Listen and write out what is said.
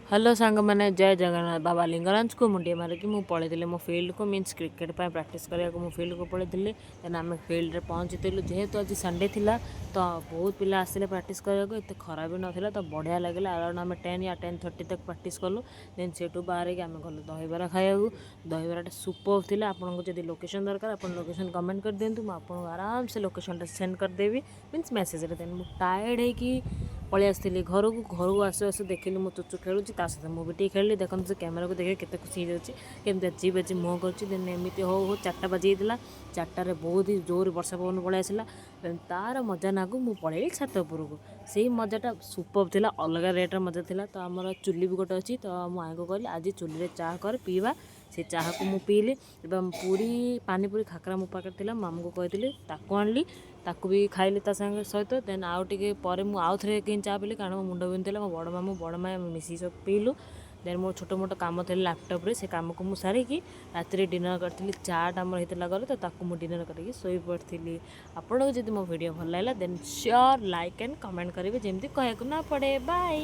Hello सांग मैंने जय जगन्नाथ बाबा लिंगराज को मुंडिया मारिकी मु पलैली मो फिल्ड को मीन्स क्रिकेट प्राक्ट कराया फिल्ड को पलैली देन आम फिल्ड में पहुँचीलु जेहेतु आज संडे थिला तो बहुत पिला आसते प्राक्ट कराया एत खरा भी नाला तो बढ़िया लगे अराउंड आम 10 या 10:30 तक प्राक्ट कलु देन से बाहर आम गलु दहीबरा खाया दहीबराटा सुपर थी आपको जब लोकेशन दरकार आप लोकेशन कमेंट कर दिंतु मुझे आराम से लोकेशन सेंड करदेवी मीन्स मेसेज देन मुझे टायर्ड है पलि आसती घर को आसु आसु देखिली मो चुचु खेलुँ सहित मुझे खेली देखो से कैमेरा को देखिए केते खुशी हो जाती अजीब अजीब मुँह करमती हो 4टा बजी 4टार बहुत ही जोर वर्षा पवन पलि आसला तार मजा नागु मु पलैली छात उपरको से मजाटा सुपर थिला अलग रेट्र मजा थिला तो आमर चुली भी गोटे अच्छी तो मुझे को कहली आज चुली चाह कर पीवा से चाह को मुझे पीली एवं पूरी पानीपुरी खाकरा मो पाखे थी मामू को कहती ताकू आनली ताकू भी खाइली संगे सहित देन आउ टे पर मुझे थे कहीं चाह पीली कारण मो मुंड बिंधुला मो बड़ मामू बड़ माँ मिसी सब पीलु देन मोर छोट मोट कम थे लैपटॉप रे से काम को मुझे सारिकी राति डिनर करी चाट आमर होता गले तो ताकू मुझे डिनर करके शोई पड़ी आपको जब मो वीडियो भल लगा then sure like and comment करेंगे जमी कहू ना पड़े बाय।